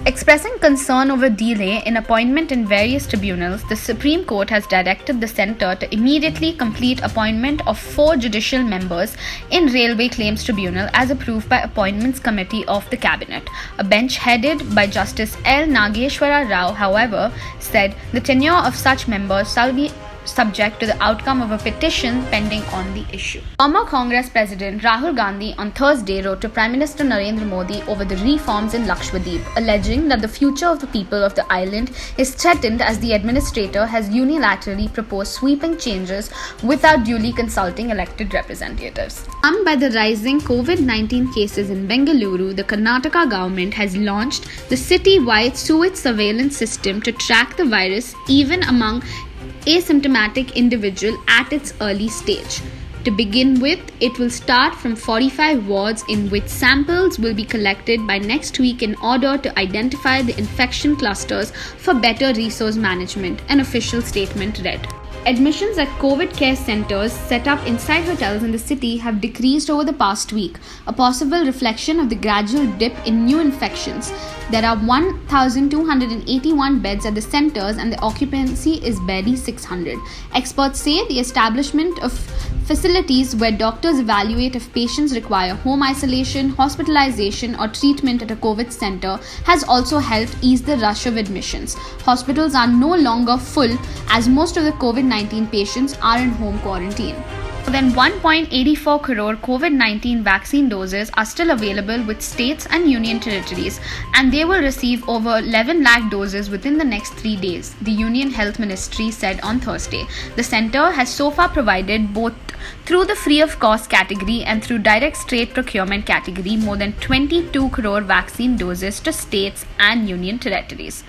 Expressing concern over delay in appointment in various tribunals, the Supreme Court has directed the centre to immediately complete appointment of 4 judicial members in Railway Claims Tribunal as approved by Appointments Committee of the Cabinet. A bench headed by Justice L. Nageshwara Rao, however, said the tenure of such members shall be subject to the outcome of a petition pending on the issue. Former Congress President Rahul Gandhi on Thursday wrote to Prime Minister Narendra Modi over the reforms in Lakshadweep, alleging that the future of the people of the island is threatened as the administrator has unilaterally proposed sweeping changes without duly consulting elected representatives. Armed by the rising COVID-19 cases in Bengaluru, the Karnataka government has launched the city-wide sewage surveillance system to track the virus even among asymptomatic individual at its early stage. To begin with, it will start from 45 wards in which samples will be collected by next week in order to identify the infection clusters for better resource management, an official statement read. Admissions at COVID care centres set up inside hotels in the city have decreased over the past week, a possible reflection of the gradual dip in new infections. There are 1,281 beds at the centres and the occupancy is barely 600. Experts say the establishment of facilities where doctors evaluate if patients require home isolation, hospitalization or treatment at a COVID centre has also helped ease the rush of admissions. Hospitals are no longer full as most of the COVID-19 patients are in home quarantine. More than 1.84 crore COVID-19 vaccine doses are still available with states and union territories, and they will receive over 11 lakh doses within the next 3 days, the Union Health Ministry said on Thursday. The centre has so far provided both through the free of cost category and through direct straight procurement category more than 22 crore vaccine doses to states and union territories.